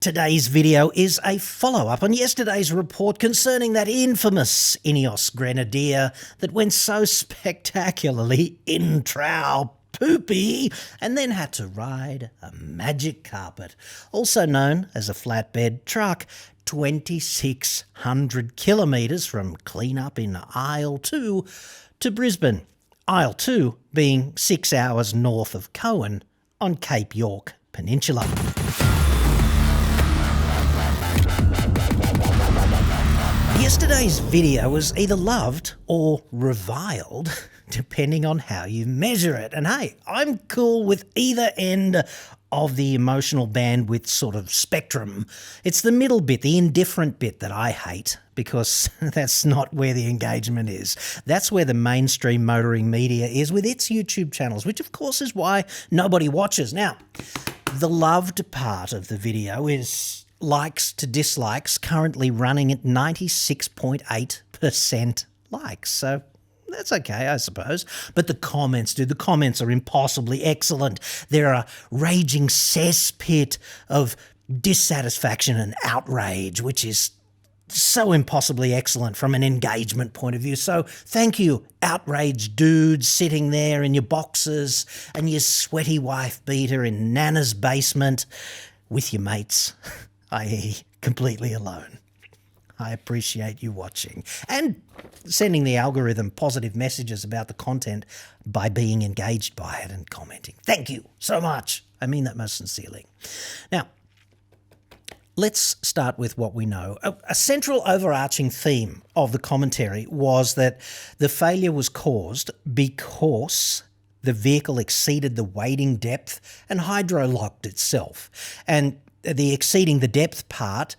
Today's video is a follow-up on yesterday's report concerning that infamous Ineos Grenadier that went so spectacularly introw-poopy and then had to ride a magic carpet, also known as a flatbed truck, 2,600 kilometres from clean-up in Isle 2 to Brisbane. Isle 2 being 6 hours north of Coen on Cape York Peninsula. Yesterday's video was either loved or reviled, depending on how you measure it. And hey, I'm cool with either end of the emotional bandwidth sort of spectrum. It's the middle bit, the indifferent bit, that I hate, because that's not where the engagement is. That's where the mainstream motoring media is with its YouTube channels, which of course is why nobody watches. Now, the loved part of the video is likes to dislikes, currently running at 96.8% likes. So that's okay, I suppose. But the comments, dude, the comments are impossibly excellent. They're a raging cesspit of dissatisfaction and outrage, which is so impossibly excellent from an engagement point of view. So thank you, outraged dudes sitting there in your boxes and your sweaty wife beater in Nana's basement with your mates, i.e. completely alone. I appreciate you watching and sending the algorithm positive messages about the content by being engaged by it and commenting. Thank you so much. I mean that most sincerely. Now, let's start with what we know. A central overarching theme of the commentary was that the failure was caused because the vehicle exceeded the wading depth and hydro-locked itself. And the exceeding the depth part,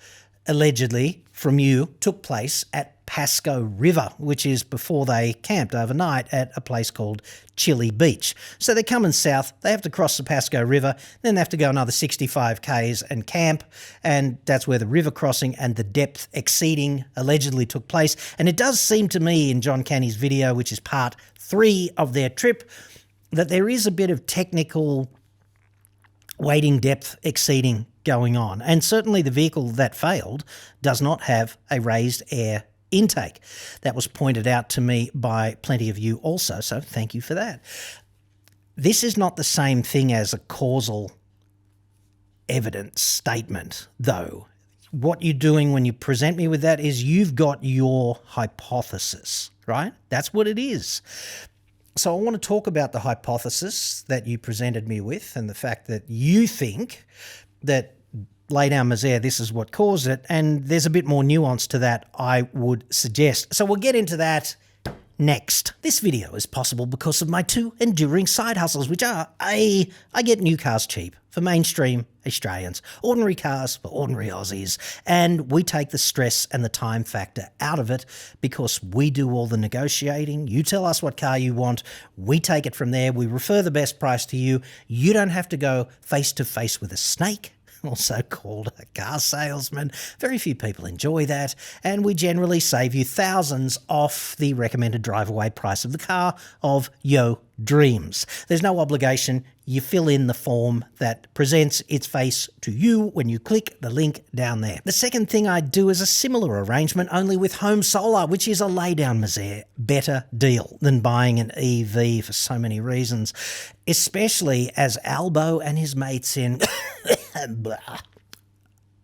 allegedly, from you, took place at Pasco River, which is before they camped overnight at a place called Chili Beach. So they're coming south, they have to cross the Pasco River, then they have to go another 65 k's and camp, and that's where the river crossing and the depth exceeding allegedly took place. And it does seem to me in John Canny's video, which is part 3 of their trip, that there is a bit of technical wading depth exceeding going on. And certainly the vehicle that failed does not have a raised air intake. That was pointed out to me by plenty of you also, so thank you for that. This is not the same thing as a causal evidence statement, though. What you're doing when you present me with that is you've got your hypothesis, right? That's what it is. So I want to talk about the hypothesis that you presented me with and the fact that you think that lay down misère, this is what caused it, and there's a bit more nuance to that, I would suggest. So we'll get into that next. This video is possible because of my 2 enduring side hustles, which are I get new cars cheap for mainstream Australians, ordinary cars for ordinary Aussies, and we take the stress and the time factor out of it because we do all the negotiating. You tell us what car you want, we take it from there, we refer the best price to you. You don't have to go face to face with a snake, also called a car salesman. Very few people enjoy that, and we generally save you thousands off the recommended drive-away price of the car of your dreams. There's no obligation. You fill in the form that presents its face to you when you click the link down there. The second thing I do is a similar arrangement, only with home solar, which is a lay-down misère better deal than buying an EV for so many reasons, especially as Albo and his mates in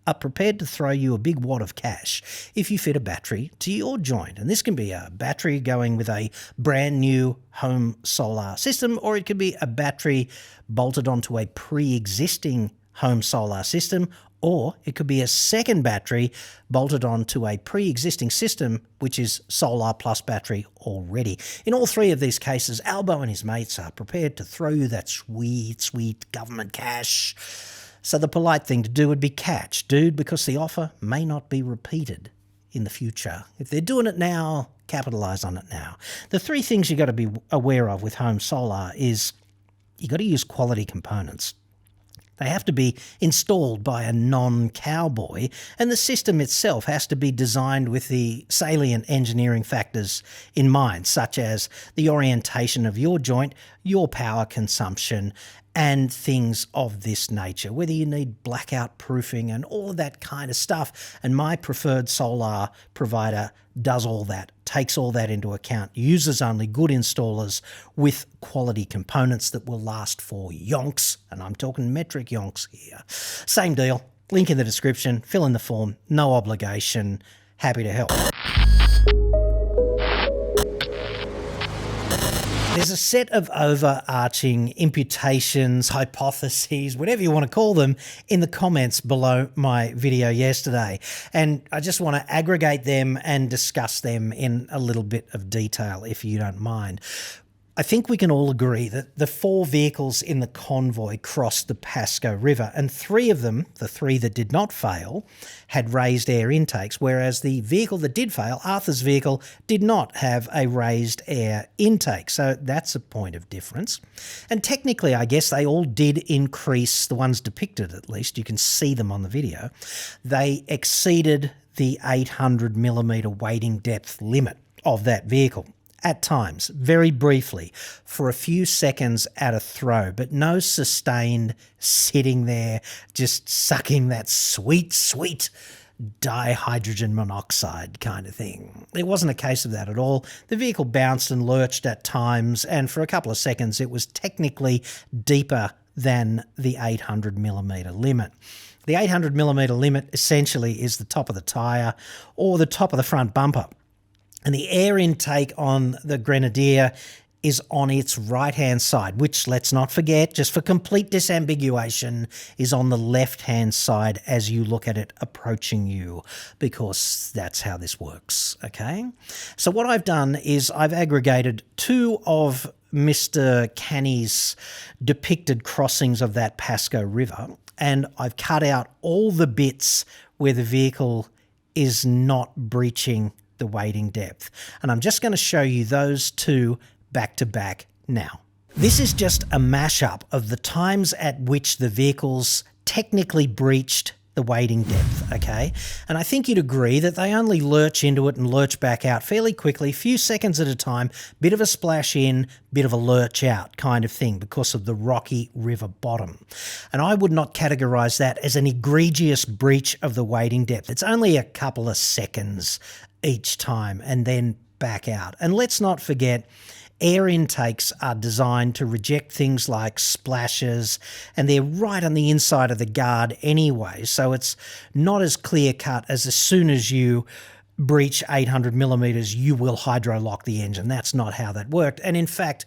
are prepared to throw you a big wad of cash if you fit a battery to your joint. And this can be a battery going with a brand new home solar system, or it could be a battery bolted onto a pre-existing home solar system, or it could be a second battery bolted onto a pre-existing system, which is solar plus battery already. In all 3 of these cases, Albo and his mates are prepared to throw you that sweet, sweet government cash. So the polite thing to do would be catch, dude, because the offer may not be repeated in the future. If they're doing it now, capitalise on it now. The 3 things you got to be aware of with home solar is you got to use quality components. They have to be installed by a non-cowboy, and the system itself has to be designed with the salient engineering factors in mind, such as the orientation of your joint, your power consumption, and things of this nature, whether you need blackout proofing and all of that kind of stuff. And my preferred solar provider does all that, takes all that into account, uses only good installers with quality components that will last for yonks, and I'm talking metric yonks here. Same deal, link in the description, fill in the form, no obligation, happy to help. There's a set of overarching imputations, hypotheses, whatever you want to call them, in the comments below my video yesterday. And I just want to aggregate them and discuss them in a little bit of detail, if you don't mind. I think we can all agree that the 4 vehicles in the convoy crossed the Pasco River, and 3 of them, the 3 that did not fail, had raised air intakes, whereas the vehicle that did fail, Arthur's vehicle, did not have a raised air intake. So that's a point of difference. And technically, I guess they all did increase, the ones depicted at least, you can see them on the video, they exceeded the 800mm wading depth limit of that vehicle. At times, very briefly, for a few seconds at a throw, but no sustained sitting there just sucking that sweet, sweet dihydrogen monoxide kind of thing. It wasn't a case of that at all. The vehicle bounced and lurched at times, and for a couple of seconds it was technically deeper than the 800mm limit. The 800mm limit essentially is the top of the tyre or the top of the front bumper. And the air intake on the Grenadier is on its right-hand side, which, let's not forget, just for complete disambiguation, is on the left-hand side as you look at it approaching you, because that's how this works, okay? So what I've done is I've aggregated 2 of Mr. Canny's depicted crossings of that Pasco River, and I've cut out all the bits where the vehicle is not breaching the wading depth. And I'm just going to show you those 2 back to back now. This is just a mashup of the times at which the vehicles technically breached the wading depth, okay? And I think you'd agree that they only lurch into it and lurch back out fairly quickly, few seconds at a time, bit of a splash in, bit of a lurch out kind of thing because of the rocky river bottom. And I would not categorise that as an egregious breach of the wading depth. It's only a couple of seconds each time and then back out. And let's not forget, air intakes are designed to reject things like splashes, and they're right on the inside of the guard anyway, so it's not as clear-cut as soon as you breach 800mm, you will hydro-lock the engine. That's not how that worked. And in fact,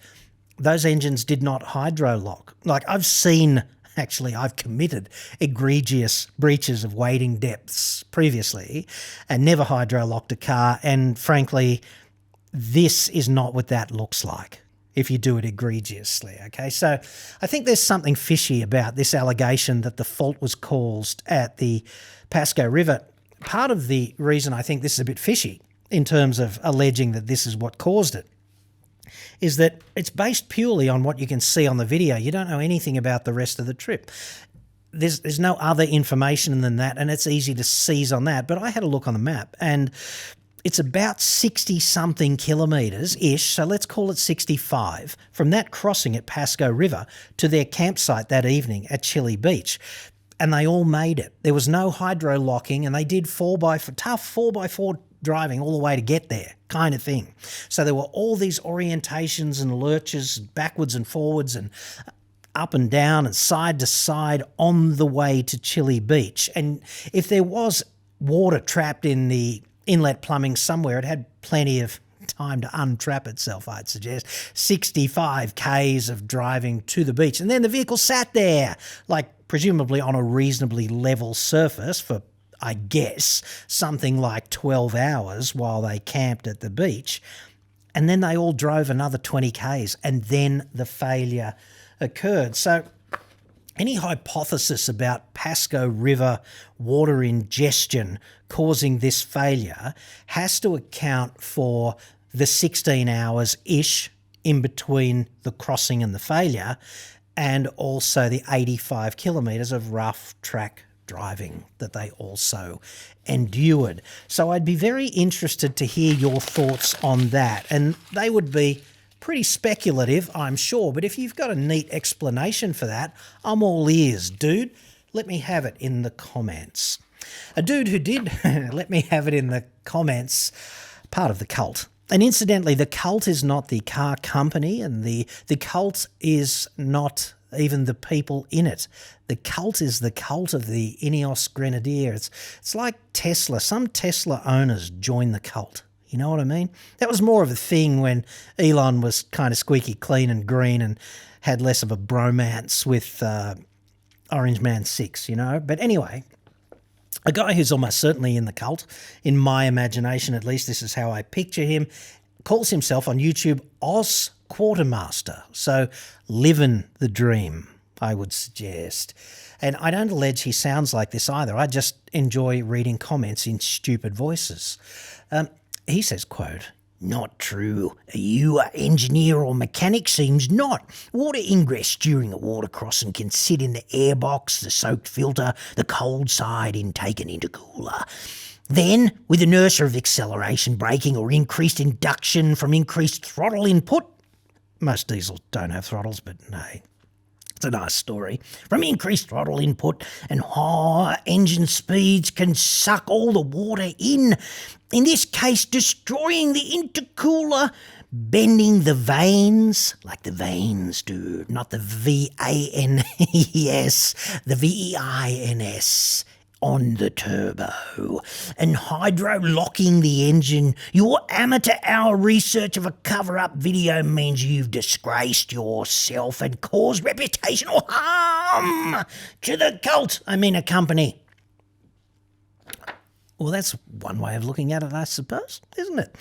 those engines did not hydro-lock. Like, I've committed egregious breaches of wading depths previously and never hydro-locked a car, and frankly, this is not what that looks like if you do it egregiously, okay? So I think there's something fishy about this allegation that the fault was caused at the Pasco River. Part of the reason I think this is a bit fishy in terms of alleging that this is what caused it is that it's based purely on what you can see on the video. You don't know anything about the rest of the trip. There's no other information than that, and it's easy to seize on that. But I had a look on the map, and it's about 60-something kilometres-ish, so let's call it 65, from that crossing at Pasco River to their campsite that evening at Chile Beach. And they all made it. There was no hydro-locking, and they did tough 4x4 driving all the way to get there kind of thing. So there were all these orientations and lurches backwards and forwards and up and down and side to side on the way to Chile Beach. And if there was water trapped in the inlet plumbing somewhere, it had plenty of time to untrap itself, I'd suggest. 65 Ks of driving to the beach. And then the vehicle sat there, like presumably on a reasonably level surface for, I guess, something like 12 hours while they camped at the beach. And then they all drove another 20 Ks, and then the failure occurred. So any hypothesis about Pasco River water ingestion causing this failure has to account for the 16 hours-ish in between the crossing and the failure, and also the 85 kilometres of rough track driving that they also endured. So I'd be very interested to hear your thoughts on that, and they would be pretty speculative, I'm sure, but if you've got a neat explanation for that, I'm all ears, dude. Let me have it in the comments. A dude who did let me have it in the comments, part of the cult. And incidentally, the cult is not the car company, and the cult is not even the people in it. The cult is the cult of the Ineos Grenadier. It's like Tesla. Some Tesla owners join the cult. You know what I mean? That was more of a thing when Elon was kind of squeaky clean and green and had less of a bromance with Orange Man 6, you know? But anyway, a guy who's almost certainly in the cult, in my imagination at least, this is how I picture him, calls himself on YouTube Oz Quartermaster. So living the dream, I would suggest. And I don't allege he sounds like this either. I just enjoy reading comments in stupid voices. He says, quote, "Not true. You are engineer or mechanic seems not. Water ingress during a water crossing can sit in the airbox, the soaked filter, the cold side intake and intercooler. Then, with inertia of acceleration braking or increased induction from increased throttle input," most diesels don't have throttles, but no, it's a nice story. "From increased throttle input and high engine speeds can suck all the water in this case destroying the intercooler, bending the vanes," like the veins, dude, not the V-A-N-E-S, the V-E-I-N-S, "on the turbo, and hydro-locking the engine. Your amateur-hour research of a cover-up video means you've disgraced yourself and caused reputational harm to the cult, a company." Well, that's one way of looking at it, I suppose, isn't it?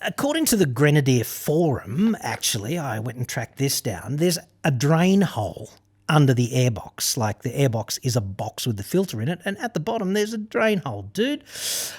According to the Grenadier forum, actually, I went and tracked this down, there's a drain hole under the airbox. Like the airbox is a box with the filter in it, and at the bottom there's a drain hole, dude.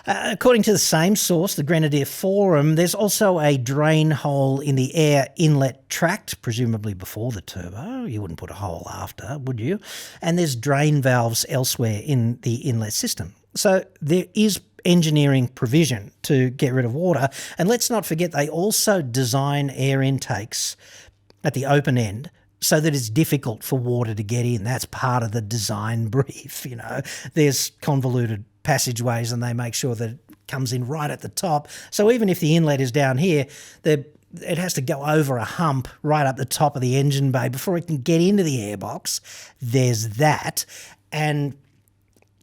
According to the same source, the Grenadier forum, there's also a drain hole in the air inlet tract, presumably before the turbo. You wouldn't put a hole after, would you? And there's drain valves elsewhere in the inlet system. So there is engineering provision to get rid of water. And let's not forget, they also design air intakes at the open end so that it's difficult for water to get in. That's part of the design brief, you know. There's convoluted passageways and they make sure that it comes in right at the top. So even if the inlet is down here, it has to go over a hump right up the top of the engine bay before it can get into the airbox. There's that. And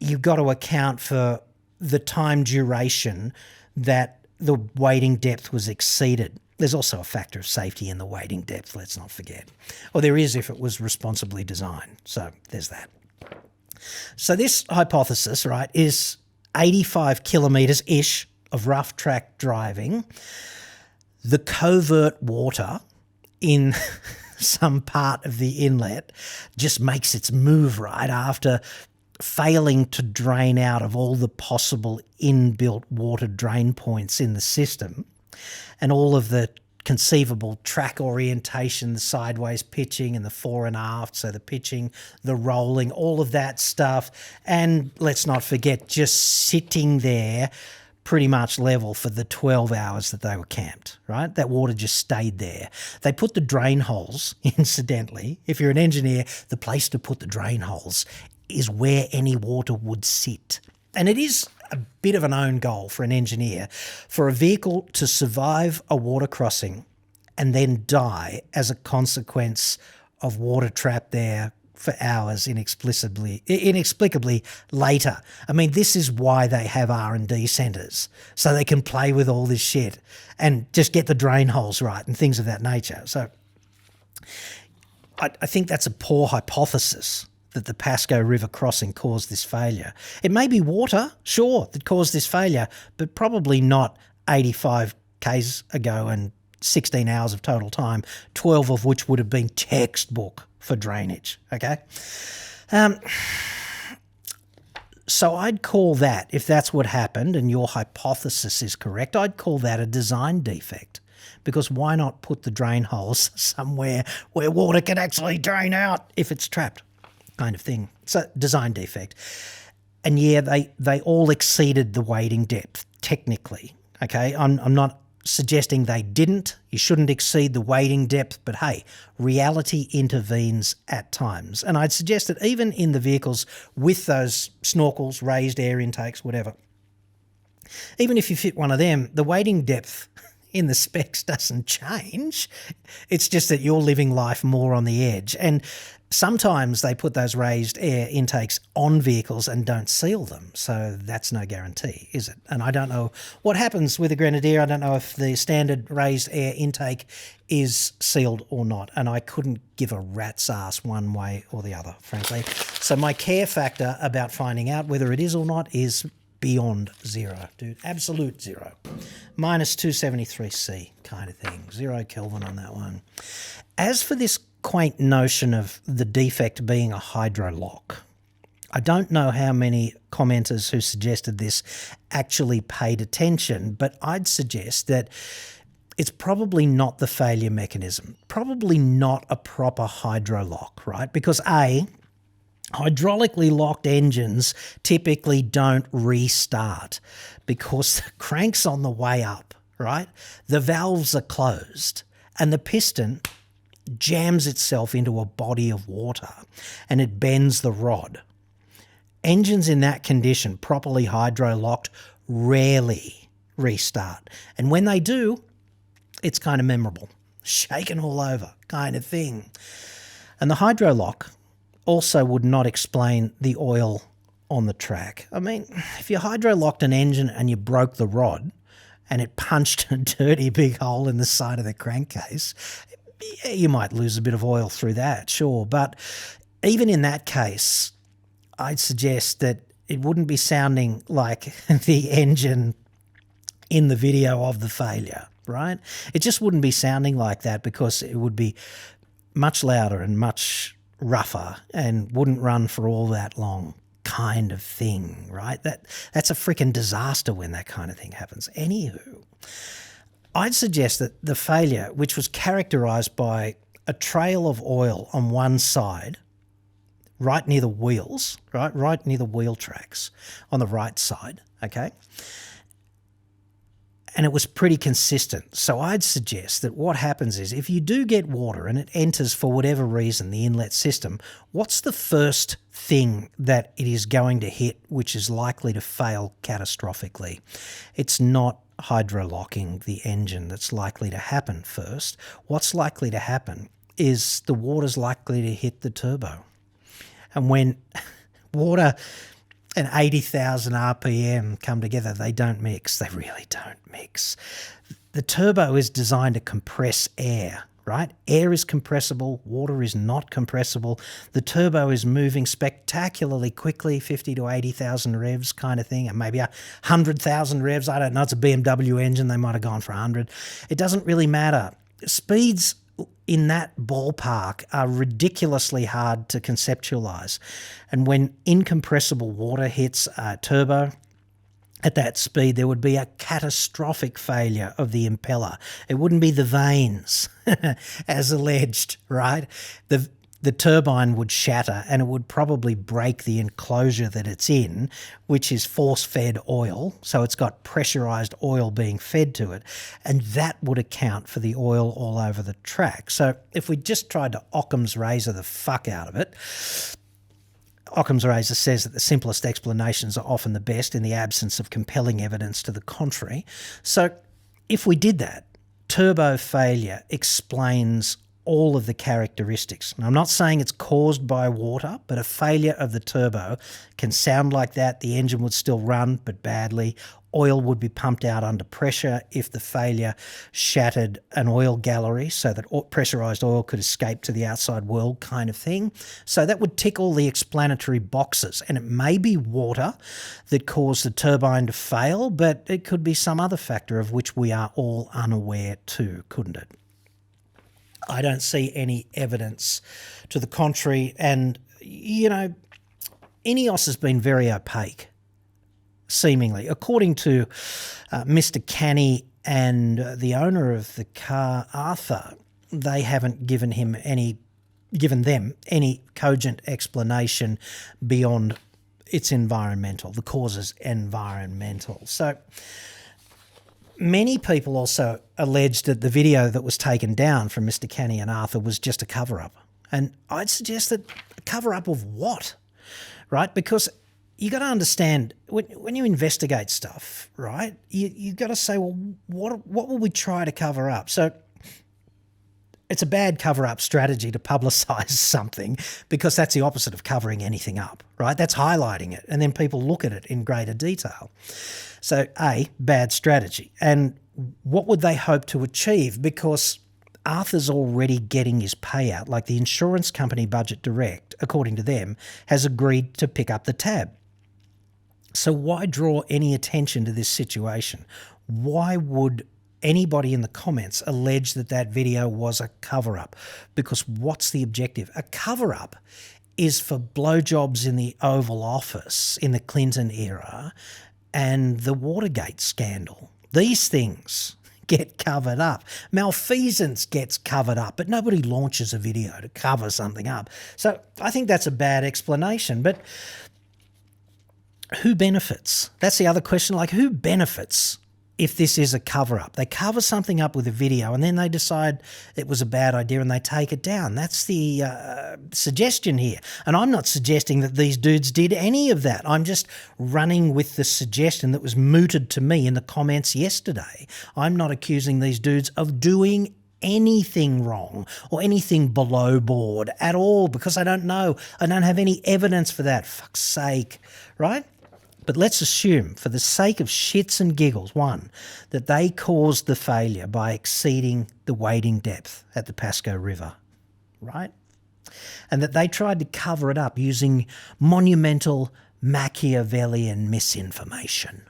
you've got to account for the time duration that the wading depth was exceeded. There's also a factor of safety in the wading depth, let's not forget. Or there is if it was responsibly designed. So there's that. So this hypothesis, right, is 85 kilometres-ish of rough track driving. The covert water in some part of the inlet just makes its move, right, after failing to drain out of all the possible inbuilt water drain points in the system and all of the conceivable track orientation, the sideways pitching and the fore and aft, so the pitching, the rolling, all of that stuff. And let's not forget, just sitting there pretty much level for the 12 hours that they were camped, right? That water just stayed there. They put the drain holes, incidentally. If you're an engineer, the place to put the drain holes is where any water would sit. And it is a bit of an own goal for an engineer for a vehicle to survive a water crossing and then die as a consequence of water trapped there for hours inexplicably later. I mean, this is why they have R&D centres, so they can play with all this shit and just get the drain holes right and things of that nature. So I think that's a poor hypothesis that the Pasco River crossing caused this failure. It may be water, sure, that caused this failure, but probably not 85 k's ago and 16 hours of total time, 12 of which would have been textbook for drainage, okay? So I'd call that, if that's what happened and your hypothesis is correct, I'd call that a design defect. Because why not put the drain holes somewhere where water can actually drain out if it's trapped? Kind of thing. So design defect. And yeah, they all exceeded the wading depth, technically. Okay, I'm not suggesting they didn't. You shouldn't exceed the wading depth, but hey, reality intervenes at times. And I'd suggest that even in the vehicles with those snorkels, raised air intakes, whatever, even if you fit one of them, the wading depth in the specs doesn't change. It's just that you're living life more on the edge. And sometimes they put those raised air intakes on vehicles and don't seal them. So that's no guarantee, is it? And I don't know what happens with a Grenadier. I don't know if the standard raised air intake is sealed or not. And I couldn't give a rat's ass one way or the other, frankly. So my care factor about finding out whether it is or not is beyond zero, dude. Absolute zero. Minus 273C kind of thing. 0 Kelvin on that one. As for this quaint notion of the defect being a hydro lock, I don't know how many commenters who suggested this actually paid attention, but I'd suggest that it's probably not the failure mechanism, probably not a proper hydro lock, right? Because A, hydraulically locked engines typically don't restart because the crank's on the way up, right? The valves are closed and the piston jams itself into a body of water and it bends the rod. Engines in that condition, properly hydro-locked, rarely restart. And when they do, it's kind of memorable. Shaken all over kind of thing. And the hydro lock also would not explain the oil on the track. I mean, if you hydro-locked an engine and you broke the rod and it punched a dirty big hole in the side of the crankcase, you might lose a bit of oil through that, sure. But even in that case, I'd suggest that it wouldn't be sounding like the engine in the video of the failure, right? It just wouldn't be sounding like that because it would be much louder and much rougher and wouldn't run for all that long kind of thing, right? That's a freaking disaster when that kind of thing happens. Anywho, I'd suggest that the failure, which was characterised by a trail of oil on one side, right near the wheels, right near the wheel tracks on the right side, okay? And it was pretty consistent. So I'd suggest that what happens is if you do get water and it enters for whatever reason the inlet system, what's the first thing that it is going to hit which is likely to fail catastrophically? It's not hydro-locking the engine that's likely to happen first. What's likely to happen is the water's likely to hit the turbo. And when water and 80,000 RPM come together, they don't mix. They really don't mix. The turbo is designed to compress air, right? Air is compressible. Water is not compressible. The turbo is moving spectacularly quickly, 50 to 80,000 revs kind of thing, and maybe 100,000 revs. I don't know. It's a BMW engine. They might have gone for 100. It doesn't really matter. Speeds in that ballpark are ridiculously hard to conceptualize. And when incompressible water hits a turbo at that speed, there would be a catastrophic failure of the impeller. It wouldn't be the vanes, as alleged, right? The turbine would shatter and it would probably break the enclosure that it's in, which is force-fed oil. So it's got pressurized oil being fed to it. And that would account for the oil all over the track. So if we just tried to Occam's razor the fuck out of it, Occam's razor says that the simplest explanations are often the best in the absence of compelling evidence to the contrary. So if we did that, turbo failure explains all of the characteristics. And I'm not saying it's caused by water, but a failure of the turbo can sound like that. The engine would still run, but badly. Oil would be pumped out under pressure if the failure shattered an oil gallery so that pressurized oil could escape to the outside world kind of thing. So that would tick all the explanatory boxes. And it may be water that caused the turbine to fail, but it could be some other factor of which we are all unaware too, couldn't it? I don't see any evidence to the contrary. And, you know, Ineos has been very opaque, seemingly. According to Mr. Canny and the owner of the car, Arthur, they haven't given them any cogent explanation beyond it's environmental. The cause is environmental. So Many people also alleged that the video that was taken down from Mr. Kenny and Arthur was just a cover-up. And I'd suggest that a cover-up of what, right? Because you got to understand, when you investigate stuff, right, you got to say, well, what will we try to cover up? So it's a bad cover-up strategy to publicise something, because that's the opposite of covering anything up, right? That's highlighting it, and then people look at it in greater detail. So, A, bad strategy. And what would they hope to achieve? Because Arthur's already getting his payout. Like, the insurance company Budget Direct, according to them, has agreed to pick up the tab. So why draw any attention to this situation? Why would anybody in the comments allege that that video was a cover-up? Because what's the objective? A cover-up is for blowjobs in the Oval Office in the Clinton era and the Watergate scandal. These things get covered up. Malfeasance gets covered up, but nobody launches a video to cover something up. So I think that's a bad explanation. But who benefits? That's the other question. Like, who benefits if this is a cover-up? They cover something up with a video and then they decide it was a bad idea and they take it down. That's the suggestion here. And I'm not suggesting that these dudes did any of that. I'm just running with the suggestion that was mooted to me in the comments yesterday. I'm not accusing these dudes of doing anything wrong or anything below board at all, because I don't know. I don't have any evidence for that. Fuck's sake, right? But let's assume, for the sake of shits and giggles, one, that they caused the failure by exceeding the wading depth at the Pasco River, right? And that they tried to cover it up using monumental Machiavellian misinformation.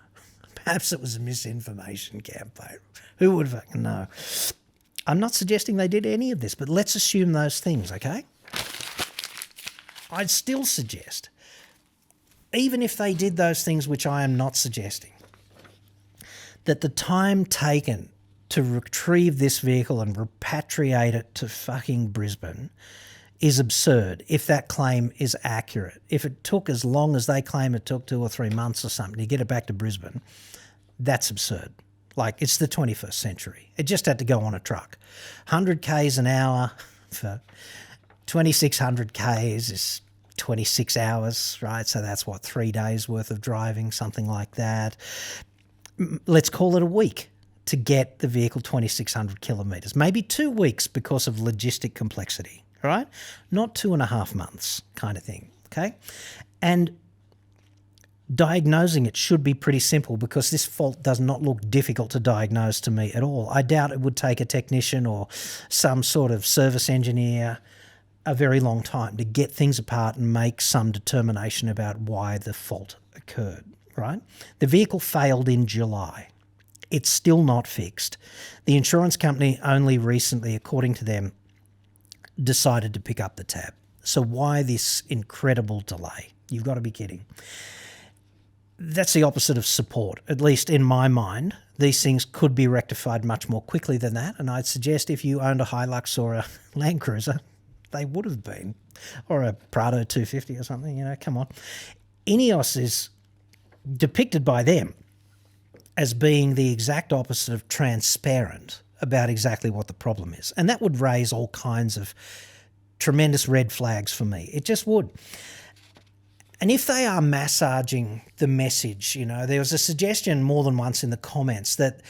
Perhaps it was a misinformation campaign. Who would fucking know? I'm not suggesting they did any of this, but let's assume those things, okay? I'd still suggest, even if they did those things, which I am not suggesting, that the time taken to retrieve this vehicle and repatriate it to fucking Brisbane is absurd if that claim is accurate. If it took as long as they claim it took 2 or 3 months or something to get it back to Brisbane, that's absurd. Like, it's the 21st century. It just had to go on a truck. 100 k's an hour for 2,600 k's is 26 hours, right? So that's what, 3 days worth of driving, something like that. Let's call it a week to get the vehicle 2,600 kilometres, maybe 2 weeks because of logistic complexity, right? Not 2.5 months kind of thing, okay? And diagnosing it should be pretty simple, because this fault does not look difficult to diagnose to me at all. I doubt it would take a technician or some sort of service engineer a very long time to get things apart and make some determination about why the fault occurred, right? The vehicle failed in July. It's still not fixed. The insurance company only recently, according to them, decided to pick up the tab. So why this incredible delay? You've got to be kidding. That's the opposite of support, at least in my mind. These things could be rectified much more quickly than that, and I'd suggest if you owned a Hilux or a Land Cruiser, they would have been, or a Prado 250 or something, you know, come on. Ineos is depicted by them as being the exact opposite of transparent about exactly what the problem is. And that would raise all kinds of tremendous red flags for me. It just would. And if they are massaging the message, you know, there was a suggestion more than once in the comments that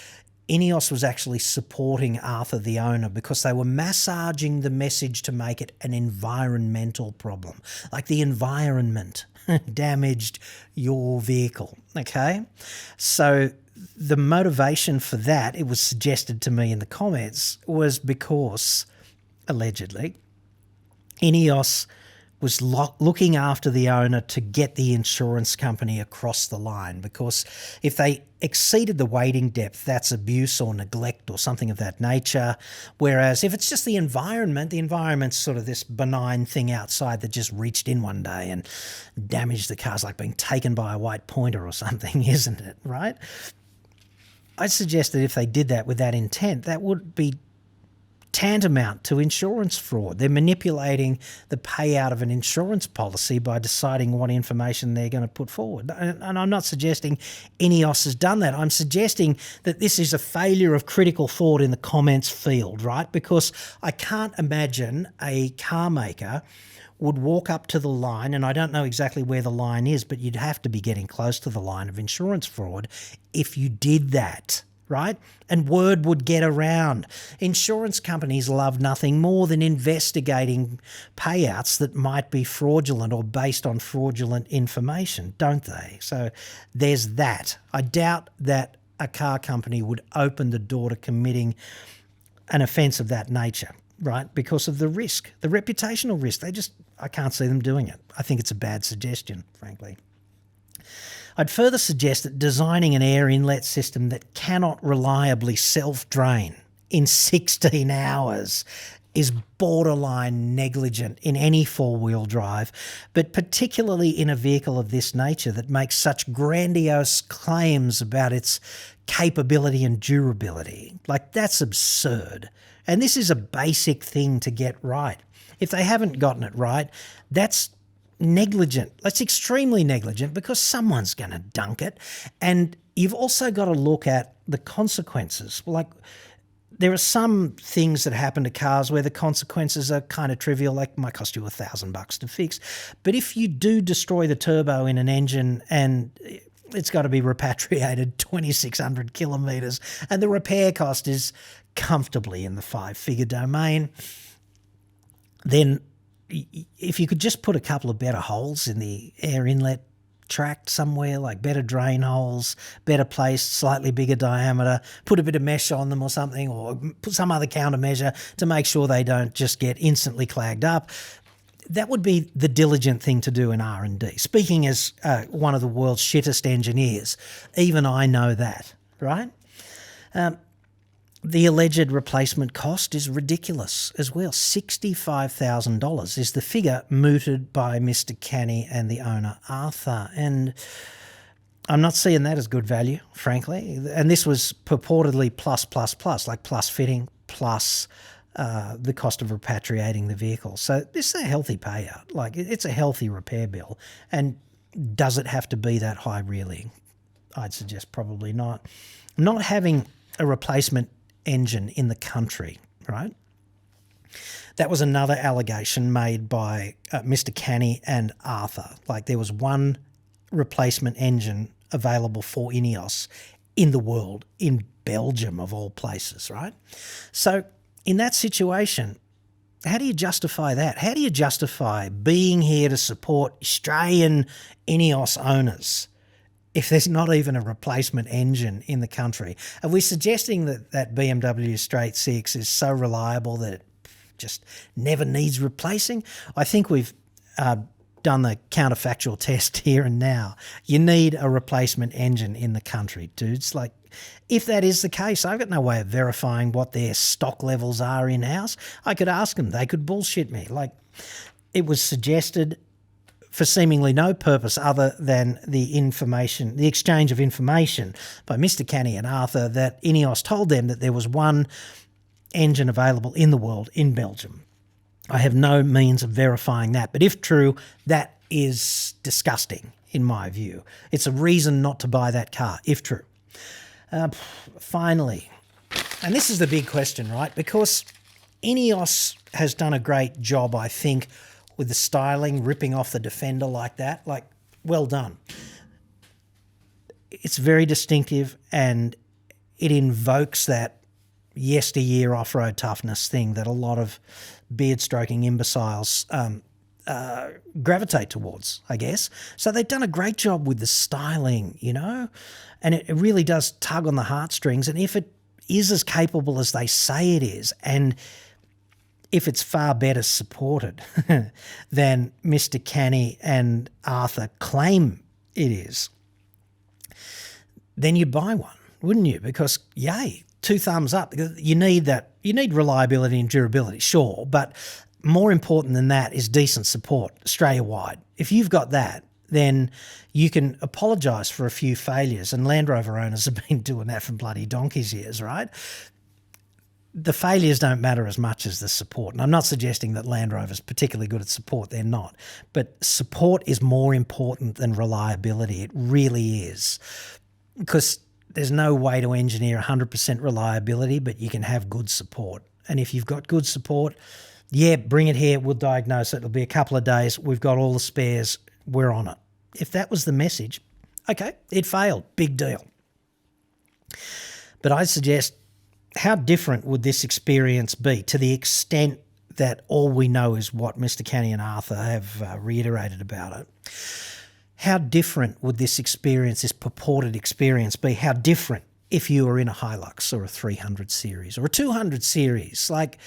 Ineos was actually supporting Arthur, the owner, because they were massaging the message to make it an environmental problem. Like the environment damaged your vehicle, okay? So the motivation for that, it was suggested to me in the comments, was because, allegedly, Ineos was looking after the owner to get the insurance company across the line, because if they exceeded the wading depth, that's abuse or neglect or something of that nature. Whereas if it's just the environment's sort of this benign thing outside that just reached in one day and damaged the cars, like being taken by a white pointer or something, isn't it, right? I'd suggest that if they did that with that intent, that would be tantamount to insurance fraud. They're manipulating the payout of an insurance policy by deciding what information they're going to put forward. And I'm not suggesting Ineos has done that. I'm suggesting that this is a failure of critical thought in the comments field, right? Because I can't imagine a car maker would walk up to the line, and I don't know exactly where the line is, but you'd have to be getting close to the line of insurance fraud if you did that, right? And word would get around. Insurance companies love nothing more than investigating payouts that might be fraudulent or based on fraudulent information, don't they? So there's that. I doubt that a car company would open the door to committing an offence of that nature, right? Because of the risk, the reputational risk. I can't see them doing it. I think it's a bad suggestion, frankly. I'd further suggest that designing an air inlet system that cannot reliably self-drain in 16 hours is borderline negligent in any four-wheel drive, but particularly in a vehicle of this nature that makes such grandiose claims about its capability and durability. Like, that's absurd. And this is a basic thing to get right. If they haven't gotten it right, that's negligent. That's extremely negligent because someone's going to dunk it. And you've also got to look at the consequences. Like, there are some things that happen to cars where the consequences are kind of trivial, like might cost you $1,000 to fix. But if you do destroy the turbo in an engine and it's got to be repatriated 2,600 kilometres and the repair cost is comfortably in the five-figure domain, then if you could just put a couple of better holes in the air inlet tract somewhere, like better drain holes, better placed, slightly bigger diameter, put a bit of mesh on them or something, or put some other countermeasure to make sure they don't just get instantly clagged up, that would be the diligent thing to do in R&D. Speaking as one of the world's shittest engineers, even I know that, right? The alleged replacement cost is ridiculous as well. $65,000 is the figure mooted by Mr. Canny and the owner, Arthur. And I'm not seeing that as good value, frankly. And this was purportedly plus, like plus fitting, plus the cost of repatriating the vehicle. So this is a healthy payout. Like, it's a healthy repair bill. And does it have to be that high, really? I'd suggest probably not. Not having a replacement engine in the country, right? That was another allegation made by Mr. Canny and Arthur. Like, there was one replacement engine available for Ineos in the world, in Belgium of all places, right? So in that situation, how do you justify that? How do you justify being here to support Australian Ineos owners if there's not even a replacement engine in the country? Are we suggesting that BMW straight six is so reliable that it just never needs replacing? I think we've done the counterfactual test here and now. You need a replacement engine in the country, dudes. Like, if that is the case, I've got no way of verifying what their stock levels are in-house. I could ask them. They could bullshit me. Like, it was suggested for seemingly no purpose other than the exchange of information by Mr. Canny and Arthur, that Ineos told them that there was one engine available in the world in Belgium. I have no means of verifying that, but if true, that is disgusting in my view. It's a reason not to buy that car, if true. Finally, and this is the big question, right? Because Ineos has done a great job, I think, with the styling, ripping off the Defender like that. Like, well done. It's very distinctive and it invokes that yesteryear off-road toughness thing that a lot of beard-stroking imbeciles gravitate towards, I guess. So they've done a great job with the styling, you know, and it really does tug on the heartstrings. And if it is as capable as they say it is, and if it's far better supported than Mr. Canny and Arthur claim it is, then you buy one, wouldn't you? Because, yay, 2 thumbs up. You need that. You need reliability and durability, sure, but more important than that is decent support Australia-wide. If you've got that, then you can apologise for a few failures, and Land Rover owners have been doing that for bloody donkey's years, right? the failures don't matter as much as the support. And I'm not suggesting that Land Rover's particularly good at support. They're not. But support is more important than reliability. It really is. Because there's no way to engineer 100% reliability, but you can have good support. And if you've got good support, yeah, bring it here. We'll diagnose it. It'll be a couple of days. We've got all the spares. We're on it. If that was the message, okay, it failed. Big deal. But I'd suggest, how different would this experience be, to the extent that all we know is what Mr. Kenny and Arthur have reiterated about it? How different would this experience, this purported experience, be? How different if you were in a Hilux or a 300 series or a 200 series? Like,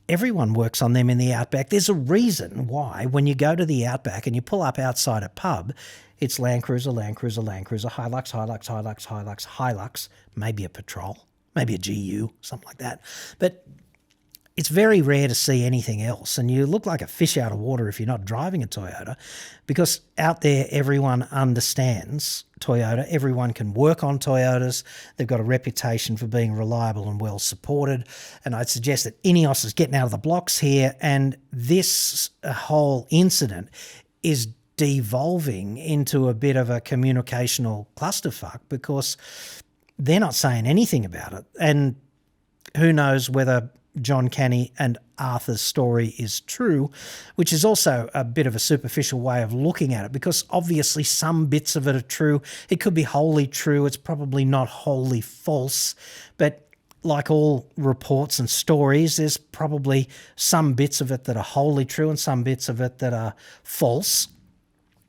everyone works on them in the Outback. There's a reason why when you go to the Outback and you pull up outside a pub, it's Land Cruiser, Land Cruiser, Land Cruiser, Hilux, Hilux, Hilux, Hilux, Hilux, maybe a Patrol, maybe a GU, something like that. But it's very rare to see anything else, and you look like a fish out of water if you're not driving a Toyota, because out there everyone understands Toyota. Everyone can work on Toyotas. They've got a reputation for being reliable and well supported, and I'd suggest that Ineos is getting out of the blocks here, and this whole incident is devolving into a bit of a communicational clusterfuck, because they're not saying anything about it. And who knows whether John Canny and Arthur's story is true, which is also a bit of a superficial way of looking at it, because obviously some bits of it are true. It could be wholly true. It's probably not wholly false. But like all reports and stories, there's probably some bits of it that are wholly true and some bits of it that are false.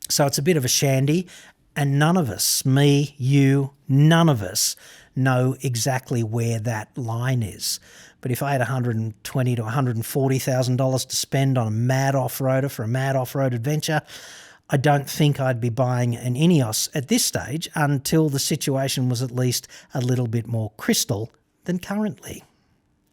So it's a bit of a shandy, and none of us, me, you, none of us know exactly where that line is. But if I had $120,000 to $140,000 to spend on a mad off-roader for a mad off-road adventure, I don't think I'd be buying an Ineos at this stage until the situation was at least a little bit more crystal than currently.